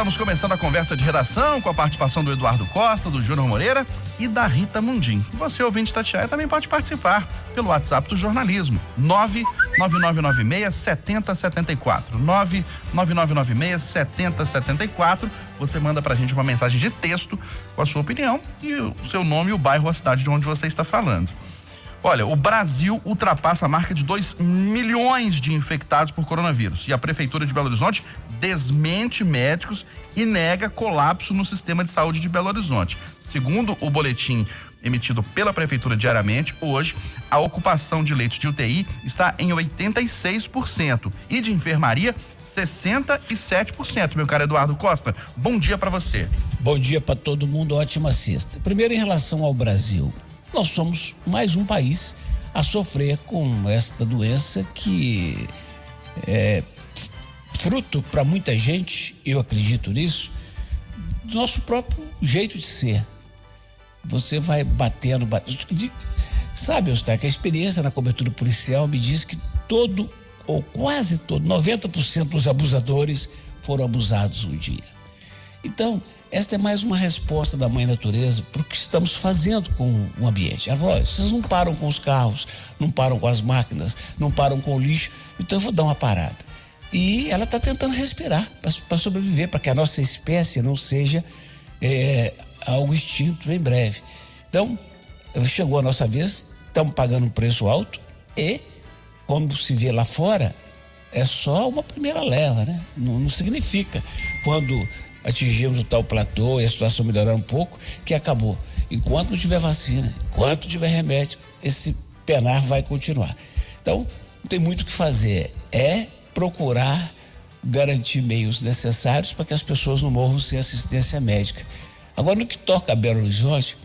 estamos começando a conversa de redação com a participação do Eduardo Costa, do Júnior Moreira e da Rita Mundim. Você, ouvinte Tatiaia, também pode participar pelo WhatsApp do jornalismo, 99996-7074. 99996-7074. Você manda pra gente uma mensagem de texto com a sua opinião e o seu nome, o bairro, a cidade de onde você está falando. Olha, o Brasil ultrapassa a marca de 2 milhões de infectados por coronavírus e a Prefeitura de Belo Horizonte desmente médicos e nega colapso no sistema de saúde de Belo Horizonte. Segundo o boletim emitido pela Prefeitura diariamente, hoje a ocupação de leitos de UTI está em 86% e de enfermaria 67%. Meu caro Eduardo Costa, bom dia para você. Bom dia para todo mundo, ótima sexta. Primeiro, em relação ao Brasil, nós somos mais um país a sofrer com esta doença que é fruto para muita gente, eu acredito nisso, do nosso próprio jeito de ser. Você vai batendo. Sabe, Eustáquio, a experiência na cobertura policial me diz que todo, ou quase todo, 90% dos abusadores foram abusados um dia. Então, esta é mais uma resposta da Mãe Natureza para o que estamos fazendo com o ambiente. Ela falou: vocês não param com os carros, não param com as máquinas, não param com o lixo, então eu vou dar uma parada. E ela está tentando respirar para sobreviver, para que a nossa espécie não seja algo extinto em breve. Então, chegou a nossa vez, estamos pagando um preço alto e, como se vê lá fora, é só uma primeira leva, né? Não significa, quando atingimos o tal platô e a situação melhorar um pouco, que acabou. Enquanto não tiver vacina, enquanto tiver remédio, esse penar vai continuar. Então, não tem muito o que fazer, é procurar garantir meios necessários para que as pessoas não morram sem assistência médica. Agora, no que toca a Belo Horizonte,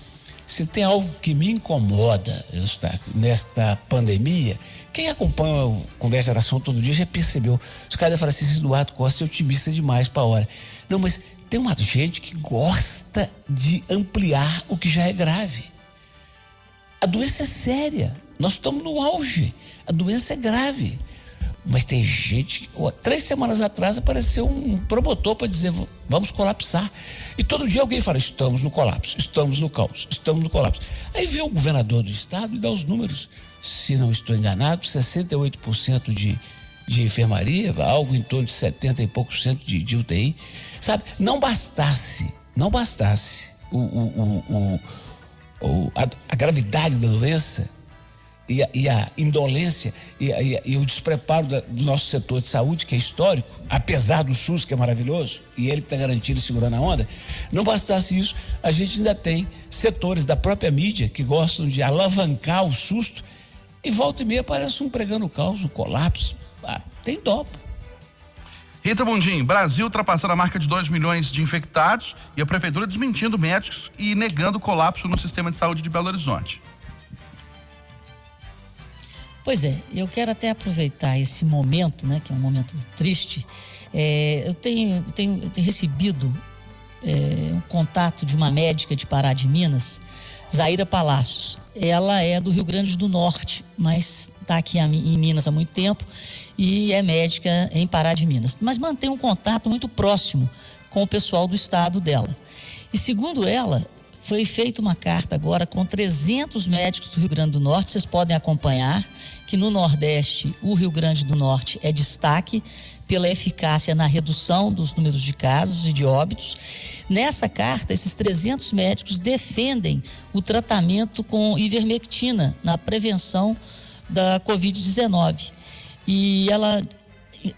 se tem algo que me incomoda, Eustáquio, nesta pandemia, quem acompanha o Conversa Geração todo dia já percebeu. Os caras falam assim: Eduardo Costa é otimista demais para a hora. Não, mas tem uma gente que gosta de ampliar o que já é grave. A doença é séria, nós estamos no auge, a doença é grave. Mas tem gente, 3 semanas atrás apareceu um promotor para dizer: vamos colapsar. E todo dia alguém fala: estamos no colapso, estamos no caos, estamos no colapso. Aí vem o governador do estado e dá os números. Se não estou enganado, 68% de enfermaria, algo em torno de 70 e poucos por cento de UTI. Sabe, não bastasse a gravidade da doença e a indolência e o despreparo do nosso setor de saúde, que é histórico, apesar do SUS, que é maravilhoso, e ele que está garantindo e segurando a onda. Não bastasse isso, a gente ainda tem setores da própria mídia que gostam de alavancar o susto e volta e meia aparece um pregando caos, um colapso. Tem dó. Rita Mundim, Brasil ultrapassando a marca de 2 milhões de infectados e a Prefeitura desmentindo médicos e negando colapso no sistema de saúde de Belo Horizonte. Pois é, eu quero até aproveitar esse momento, né, que é um momento triste. Eu tenho recebido um contato de uma médica de Pará de Minas, Zaira Palacios. Ela é do Rio Grande do Norte, mas está aqui em Minas há muito tempo e é médica em Pará de Minas. Mas mantém um contato muito próximo com o pessoal do estado dela. E segundo ela, foi feita uma carta agora com 300 médicos do Rio Grande do Norte. Vocês podem acompanhar que no Nordeste, o Rio Grande do Norte é destaque pela eficácia na redução dos números de casos e de óbitos. Nessa carta, esses 300 médicos defendem o tratamento com ivermectina na prevenção da Covid-19. E ela,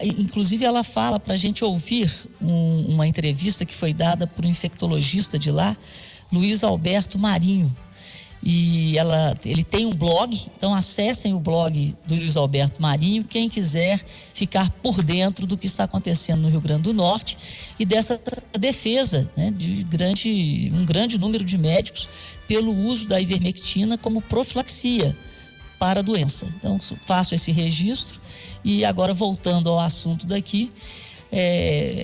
inclusive, ela fala para a gente ouvir uma entrevista que foi dada por um infectologista de lá, Luiz Alberto Marinho. E ele tem um blog, então acessem o blog do Luiz Alberto Marinho, quem quiser ficar por dentro do que está acontecendo no Rio Grande do Norte e dessa defesa, né, de um grande número de médicos pelo uso da ivermectina como profilaxia para a doença. Então faço esse registro e agora voltando ao assunto daqui,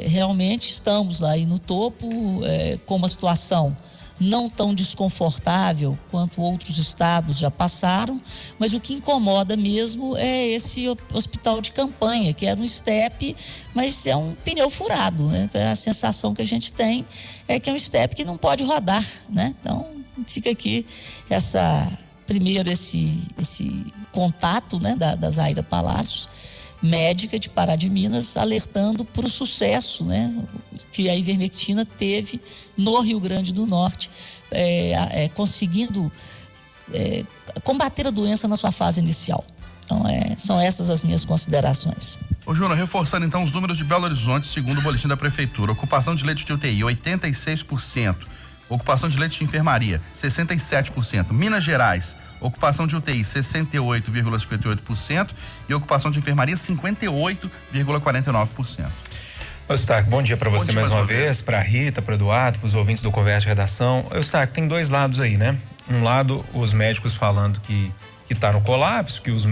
realmente estamos lá aí no topo, com uma situação não tão desconfortável quanto outros estados já passaram, mas o que incomoda mesmo é esse hospital de campanha, que era um STEP, mas é um pneu furado, né? A sensação que a gente tem é que é um STEP que não pode rodar, né? Então, fica aqui primeiro esse contato, né, da Zaira Palácios, médica de Pará de Minas, alertando para o sucesso, né, que a ivermectina teve no Rio Grande do Norte, conseguindo combater a doença na sua fase inicial. Então, são essas as minhas considerações. Ô, Júnior, reforçando então os números de Belo Horizonte, segundo o boletim da Prefeitura: ocupação de leitos de UTI, 86%. Ocupação de leitos de enfermaria, 67%. Minas Gerais, ocupação de UTI, 68,58%. E ocupação de enfermaria, 58,49%. Eustáquio, bom dia para você mais uma vez, para Rita, para Eduardo, para os ouvintes do Conversa de Redação. Eustáquio, tem dois lados aí, né? Um lado, os médicos falando que está no colapso, que os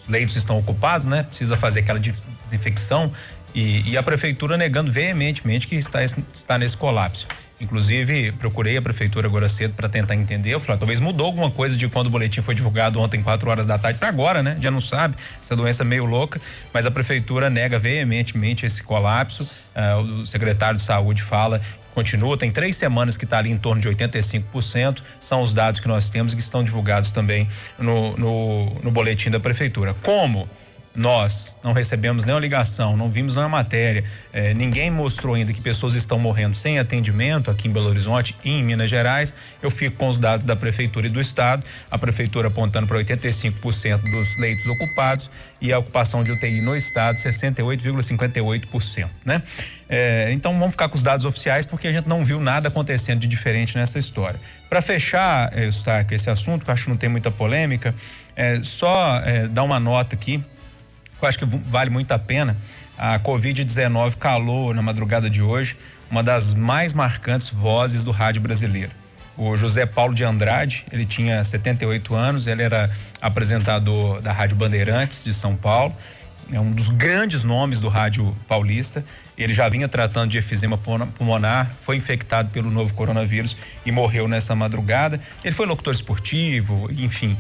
leitos estão ocupados, né? Precisa fazer aquela desinfecção, e a prefeitura negando veementemente que está nesse colapso. Inclusive, procurei a prefeitura agora cedo para tentar entender. Eu falei, talvez mudou alguma coisa de quando o boletim foi divulgado ontem, 4 horas da tarde, para agora, né? Já não sabe, essa doença meio louca, mas a prefeitura nega veementemente esse colapso. O secretário de saúde fala, continua, tem 3 semanas que está ali em torno de 85%, são os dados que nós temos e que estão divulgados também no boletim da prefeitura. Como nós não recebemos nenhuma ligação, não vimos nenhuma matéria, ninguém mostrou ainda que pessoas estão morrendo sem atendimento aqui em Belo Horizonte e em Minas Gerais, eu fico com os dados da prefeitura e do estado, a prefeitura apontando para 85% dos leitos ocupados e a ocupação de UTI no estado 68,58%, né? Então vamos ficar com os dados oficiais, porque a gente não viu nada acontecendo de diferente nessa história. Para fechar, Eustáquio, esse assunto, que eu acho que não tem muita polêmica, só dar uma nota aqui. Eu acho que vale muito a pena. A Covid-19 calou na madrugada de hoje uma das mais marcantes vozes do rádio brasileiro. O José Paulo de Andrade, ele tinha 78 anos, ele era apresentador da Rádio Bandeirantes de São Paulo, é um dos grandes nomes do rádio paulista. Ele já vinha tratando de efizema pulmonar, foi infectado pelo novo coronavírus e morreu nessa madrugada. Ele foi locutor esportivo, enfim,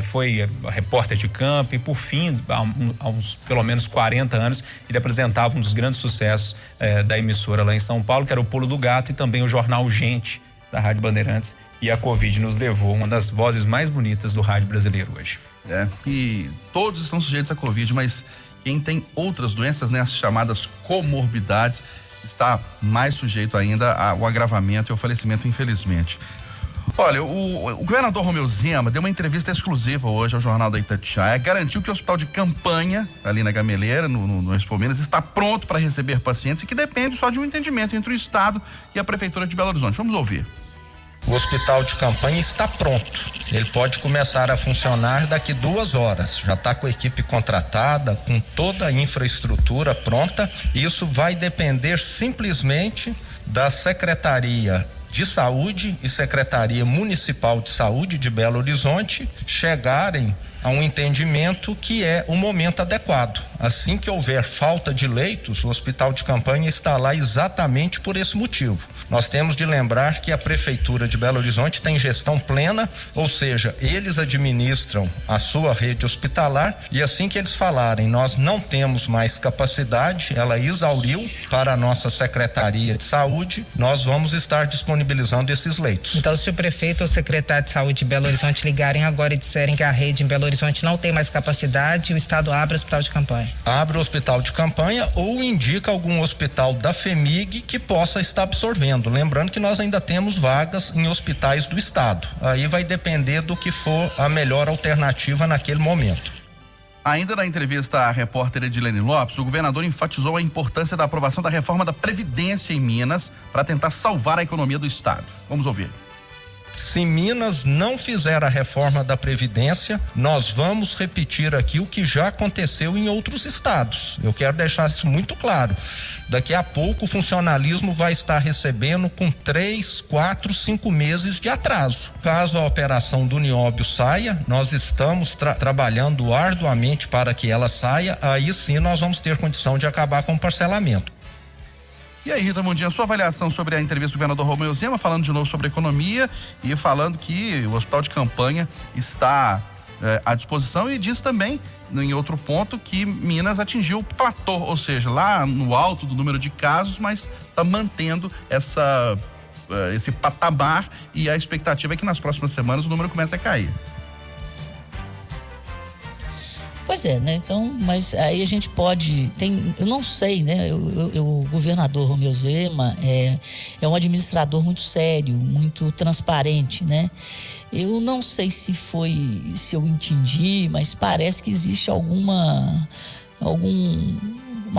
foi repórter de campo e, por fim, há uns pelo menos 40 anos, ele apresentava um dos grandes sucessos da emissora lá em São Paulo, que era o Pulo do Gato, e também o jornal Gente da Rádio Bandeirantes. E a Covid nos levou uma das vozes mais bonitas do rádio brasileiro hoje. E todos estão sujeitos à Covid, mas quem tem outras doenças, né, as chamadas comorbidades, está mais sujeito ainda ao agravamento e ao falecimento, infelizmente. Olha, o governador Romeu Zema deu uma entrevista exclusiva hoje ao Jornal da Itatiaia, garantiu que o hospital de campanha, ali na Gameleira, no Expo Minas, está pronto para receber pacientes e que depende só de um entendimento entre o Estado e a Prefeitura de Belo Horizonte. Vamos ouvir. O hospital de campanha está pronto. Ele pode começar a funcionar daqui 2 horas. Já está com a equipe contratada, com toda a infraestrutura pronta. Isso vai depender simplesmente da Secretaria de Saúde e Secretaria Municipal de Saúde de Belo Horizonte chegarem a um entendimento que é o momento adequado. Assim que houver falta de leitos, o hospital de campanha está lá exatamente por esse motivo. Nós temos de lembrar que a Prefeitura de Belo Horizonte tem gestão plena, ou seja, eles administram a sua rede hospitalar, e assim que eles falarem, nós não temos mais capacidade, ela exauriu, para a nossa Secretaria de Saúde, nós vamos estar disponibilizando esses leitos. Então, se o prefeito ou o secretário de saúde de Belo Horizonte ligarem agora e disserem que a rede em Belo Horizonte não tem mais capacidade, o Estado abre o hospital de campanha? Abre o hospital de campanha ou indica algum hospital da FEMIG que possa estar absorvendo. Lembrando que nós ainda temos vagas em hospitais do Estado. Aí vai depender do que for a melhor alternativa naquele momento. Ainda na entrevista à repórter Edilene Lopes, o governador enfatizou a importância da aprovação da reforma da Previdência em Minas para tentar salvar a economia do Estado. Vamos ouvir. Se Minas não fizer a reforma da Previdência, nós vamos repetir aqui o que já aconteceu em outros estados. Eu quero deixar isso muito claro. Daqui a pouco o funcionalismo vai estar recebendo com 3, 4, 5 meses de atraso. Caso a operação do Nióbio saia, nós estamos trabalhando arduamente para que ela saia, aí sim nós vamos ter condição de acabar com o parcelamento. E aí, Rita, bom dia. Sua avaliação sobre a entrevista do governador Romeu Zema, falando de novo sobre economia e falando que o hospital de campanha está à disposição, e diz também, em outro ponto, que Minas atingiu o platô, ou seja, lá no alto do número de casos, mas está mantendo esse patamar, e a expectativa é que nas próximas semanas o número comece a cair. Pois é, né? Então, mas aí a gente pode, eu não sei, né? O governador Romeu Zema é um administrador muito sério, muito transparente, né? Eu não sei se eu entendi, mas parece que existe uma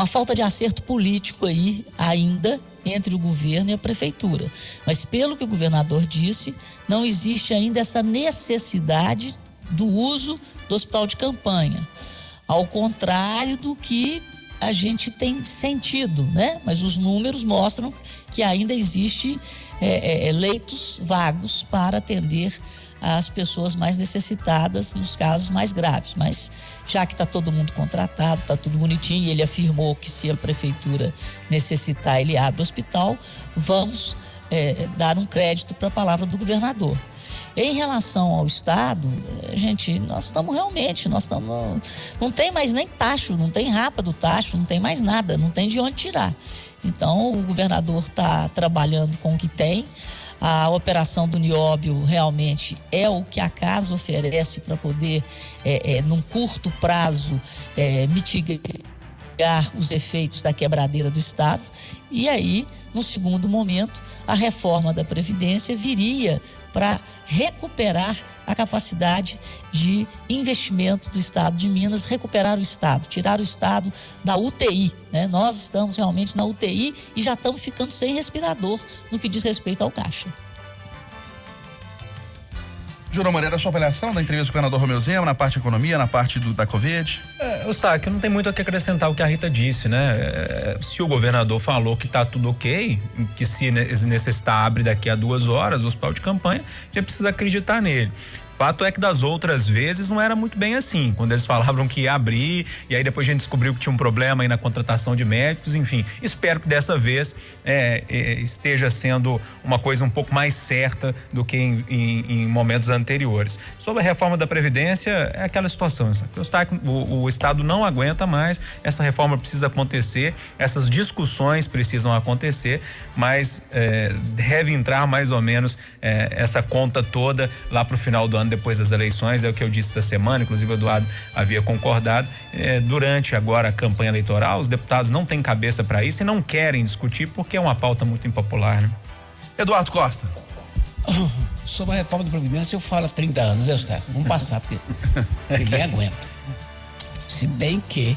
falta de acerto político aí ainda entre o governo e a prefeitura. Mas pelo que o governador disse, não existe ainda essa necessidade do uso do hospital de campanha, ao contrário do que a gente tem sentido, né? Mas os números mostram que ainda existe leitos vagos para atender as pessoas mais necessitadas nos casos mais graves. Mas já que está todo mundo contratado, está tudo bonitinho, e ele afirmou que se a prefeitura necessitar, ele abre o hospital, vamos dar um crédito para a palavra do governador. Em relação ao Estado, gente, nós estamos não tem mais nem tacho, não tem rapa do tacho, não tem mais nada, não tem de onde tirar. Então, o governador está trabalhando com o que tem. A operação do Nióbio realmente é o que a casa oferece para poder, num curto prazo, mitigar os efeitos da quebradeira do Estado. E aí, no segundo momento, a reforma da Previdência viria para recuperar a capacidade de investimento do Estado de Minas, recuperar o Estado, tirar o Estado da UTI, né? Nós estamos realmente na UTI e já estamos ficando sem respirador no que diz respeito ao caixa. Jura Moreira, a sua avaliação da entrevista com o governador Romeu Zema, na parte de economia, na parte da Covid? Eustáquio, não tem muito a que acrescentar o que a Rita disse, né? Se o governador falou que tá tudo ok, que se necessitar abre daqui a 2 horas o hospital de campanha, já precisa acreditar nele. Fato é que das outras vezes não era muito bem assim, quando eles falavam que ia abrir, e aí depois a gente descobriu que tinha um problema aí na contratação de médicos, enfim. Espero que dessa vez esteja sendo uma coisa um pouco mais certa do que em momentos anteriores. Sobre a reforma da Previdência, é aquela situação, o Estado não aguenta mais, essa reforma precisa acontecer, essas discussões precisam acontecer, mas deve entrar mais ou menos essa conta toda lá para o final do ano, depois das eleições, é o que eu disse essa semana, inclusive o Eduardo havia concordado. Durante agora a campanha eleitoral, os deputados não têm cabeça para isso e não querem discutir porque é uma pauta muito impopular, né? Eduardo Costa. Sobre a reforma da Previdência eu falo há 30 anos, Eustáquio. Vamos passar, porque ninguém aguenta. Se bem que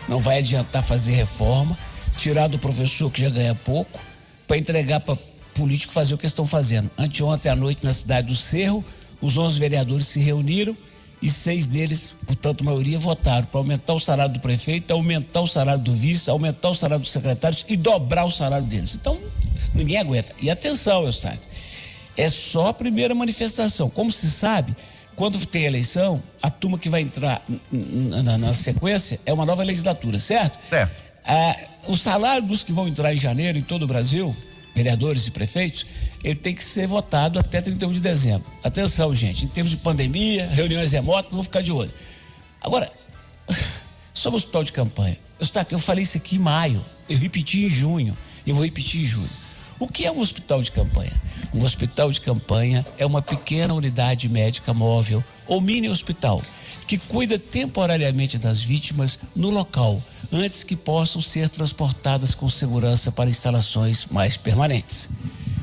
não vai adiantar fazer reforma, tirar do professor que já ganha pouco, para entregar para político fazer o que estão fazendo. Anteontem à noite, na cidade do Cerro, os 11 vereadores se reuniram e 6 deles, portanto, a maioria, votaram para aumentar o salário do prefeito, aumentar o salário do vice, aumentar o salário dos secretários e dobrar o salário deles. Então, ninguém aguenta. E atenção, Eustáquio, é só a primeira manifestação. Como se sabe, quando tem eleição, a turma que vai entrar na sequência é uma nova legislatura, certo? Certo. O salário dos que vão entrar em janeiro em todo o Brasil, vereadores e prefeitos, ele tem que ser votado até 31 de dezembro. Atenção, gente, em termos de pandemia, reuniões remotas, vamos ficar de olho. Agora, sobre o hospital de campanha, eu falei isso aqui em maio, eu repeti em junho, eu vou repetir em julho. O que é um hospital de campanha? Um hospital de campanha é uma pequena unidade médica móvel ou mini hospital que cuida temporariamente das vítimas no local, antes que possam ser transportadas com segurança para instalações mais permanentes.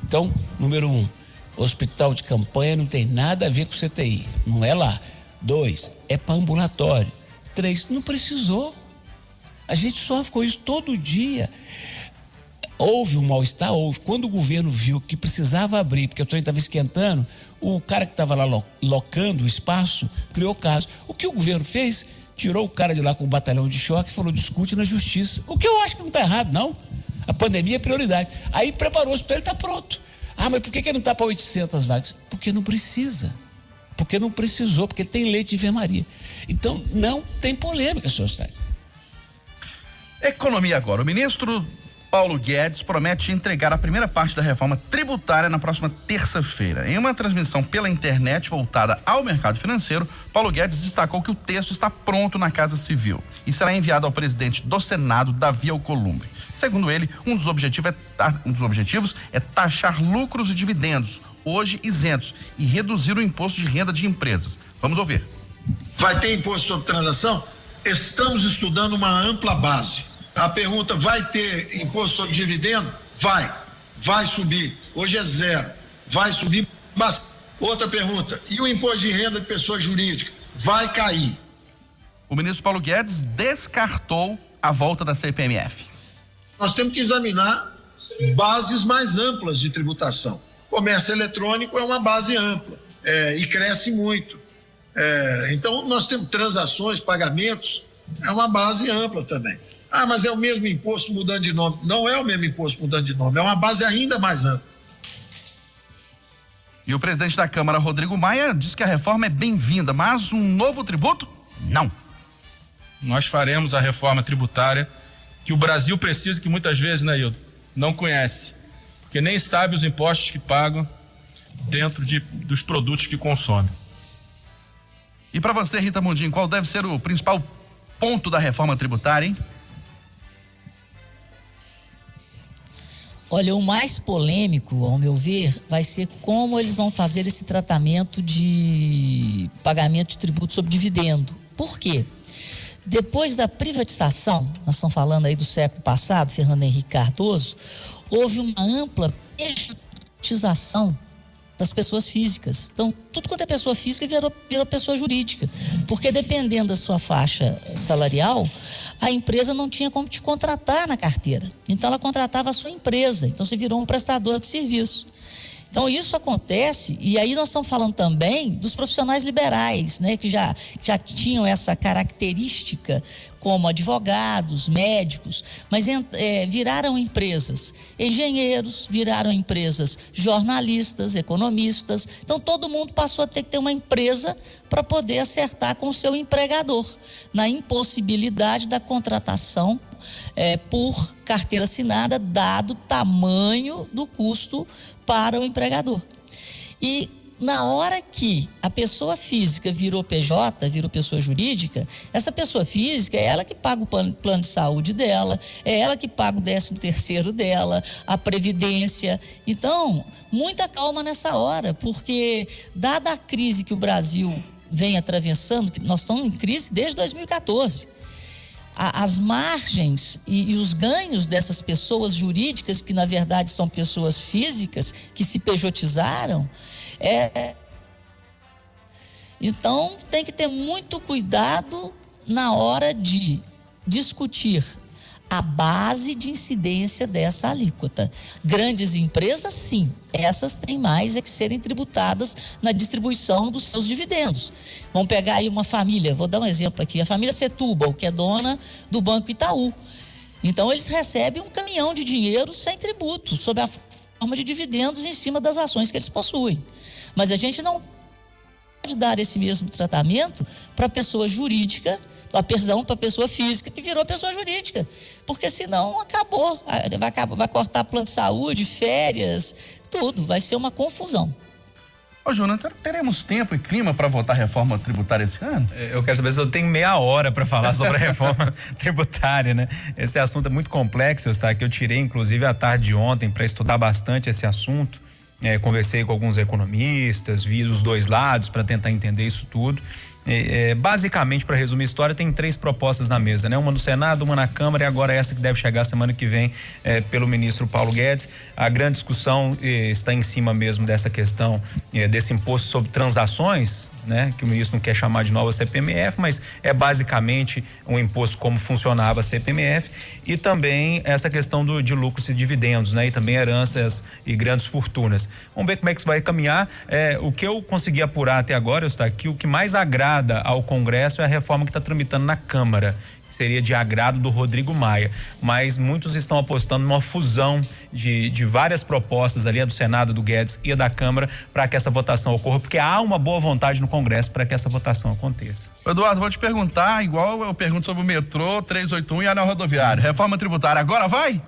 Então, número 1, hospital de campanha não tem nada a ver com CTI, não é lá. 2, é para ambulatório. 3, não precisou. A gente sofre com isso todo dia. Houve um mal-estar, houve. Quando o governo viu que precisava abrir, porque o trem estava esquentando, o cara que estava lá locando o espaço criou caso. O que o governo fez? Tirou o cara de lá com o batalhão de choque e falou, discute na justiça. O que eu acho que não está errado, não. A pandemia é prioridade. Aí preparou o hospital, ele está pronto. Mas por que não está para 800 vagas? Porque não precisa. Porque não precisou, porque tem leite de enfermaria. Então, não tem polêmica, senhor Eustáquio. Economia agora. O ministro Paulo Guedes promete entregar a primeira parte da reforma tributária na próxima terça-feira. Em uma transmissão pela internet voltada ao mercado financeiro, Paulo Guedes destacou que o texto está pronto na Casa Civil e será enviado ao presidente do Senado, Davi Alcolumbre. Segundo ele, um dos objetivos é taxar lucros e dividendos, hoje isentos, e reduzir o imposto de renda de empresas. Vamos ouvir. Vai ter imposto sobre transação? Estamos estudando uma ampla base. A pergunta, vai ter imposto sobre dividendo? Vai subir. Hoje é 0. Vai subir bastante. Outra pergunta, e o imposto de renda de pessoa jurídica? Vai cair. O ministro Paulo Guedes descartou a volta da CPMF. Nós temos que examinar bases mais amplas de tributação. Comércio eletrônico é uma base ampla e cresce muito. Então, nós temos transações, pagamentos, é uma base ampla também. Ah, mas é o mesmo imposto mudando de nome. Não é o mesmo imposto mudando de nome, é uma base ainda mais ampla. E o presidente da Câmara, Rodrigo Maia, diz que a reforma é bem-vinda, mas um novo tributo, não. Nós faremos a reforma tributária que o Brasil precisa, que muitas vezes, né, Hildo, não conhece, porque nem sabe os impostos que pagam dentro dos produtos que consome. E para você, Rita Mundim, qual deve ser o principal ponto da reforma tributária, hein? Olha, o mais polêmico, ao meu ver, vai ser como eles vão fazer esse tratamento de pagamento de tributo sobre dividendo. Por quê? Depois da privatização, nós estamos falando aí do século passado, Fernando Henrique Cardoso, houve uma ampla privatização das pessoas físicas. Então, tudo quanto é pessoa física virou pessoa jurídica, porque dependendo da sua faixa salarial, a empresa não tinha como te contratar na carteira. Então, ela contratava a sua empresa. Então, você virou um prestador de serviço. Então, isso acontece, e aí nós estamos falando também dos profissionais liberais, né, que já tinham essa característica como advogados, médicos, mas viraram empresas, engenheiros, viraram empresas, jornalistas, economistas. Então, todo mundo passou a ter que ter uma empresa para poder acertar com o seu empregador, na impossibilidade da contratação por carteira assinada, dado o tamanho do custo para o empregador. E na hora que a pessoa física virou PJ, virou pessoa jurídica, essa pessoa física é ela que paga o plano de saúde dela, é ela que paga o 13º dela, a previdência. Então, muita calma nessa hora, porque dada a crise que o Brasil vem atravessando, que nós estamos em crise desde 2014, as margens e os ganhos dessas pessoas jurídicas, que na verdade são pessoas físicas, que se pejotizaram, então tem que ter muito cuidado na hora de discutir a base de incidência dessa alíquota. Grandes empresas, sim, essas têm mais que serem tributadas na distribuição dos seus dividendos. Vamos pegar aí uma família, vou dar um exemplo aqui, a família Setúbal, que é dona do Banco Itaú. Então, eles recebem um caminhão de dinheiro sem tributo, sob a forma de dividendos em cima das ações que eles possuem. Mas a gente não pode dar esse mesmo tratamento para a pessoa jurídica, para a pessoa física que virou pessoa jurídica, porque senão acabou, vai cortar plano de saúde, férias, tudo, vai ser uma confusão. Ô, Jonathan, teremos tempo e clima para votar a reforma tributária esse ano? Eu quero saber se eu tenho meia hora para falar sobre a reforma tributária, né? Esse assunto é muito complexo, que eu tirei inclusive a tarde de ontem para estudar bastante esse assunto. Conversei com alguns economistas, vi os dois lados para tentar entender isso tudo. Basicamente, para resumir a história, tem 3 propostas na mesa, né? Uma no Senado, uma na Câmara e agora essa que deve chegar semana que vem pelo ministro Paulo Guedes. A grande discussão está em cima mesmo dessa questão desse imposto sobre transações, né? Que o ministro não quer chamar de nova CPMF, mas é basicamente um imposto como funcionava a CPMF, e também essa questão de lucros e dividendos, né? E também heranças e grandes fortunas. Vamos ver como é que isso vai caminhar. O que eu consegui apurar até agora, que o que mais agrada ao Congresso é a reforma que está tramitando na Câmara, que seria de agrado do Rodrigo Maia, mas muitos estão apostando numa fusão de várias propostas ali, a do Senado, do Guedes e a da Câmara, para que essa votação ocorra, porque há uma boa vontade no Congresso para que essa votação aconteça. Eduardo, vou te perguntar, igual eu pergunto sobre o metrô 381 e anel rodoviário, reforma tributária, agora vai?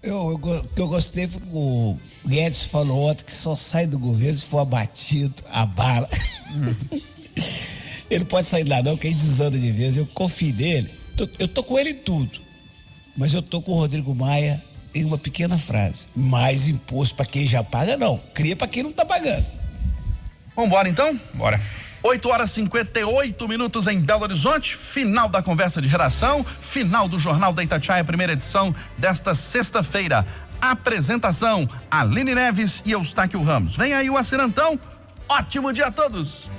O que eu gostei foi que o Guedes falou ontem que só sai do governo se for abatido a bala. Ele pode sair lá não, que ele desanda de vez. Eu confio nele. Eu tô com ele em tudo. Mas eu tô com o Rodrigo Maia em uma pequena frase. Mais imposto para quem já paga, não. Cria para quem não tá pagando. Vambora então? Bora. 8h58 em Belo Horizonte, final da conversa de redação, final do Jornal da Itatiaia, primeira edição desta sexta-feira. Apresentação, Aline Neves e Eustáquio Ramos. Vem aí o Assinantão, ótimo dia a todos!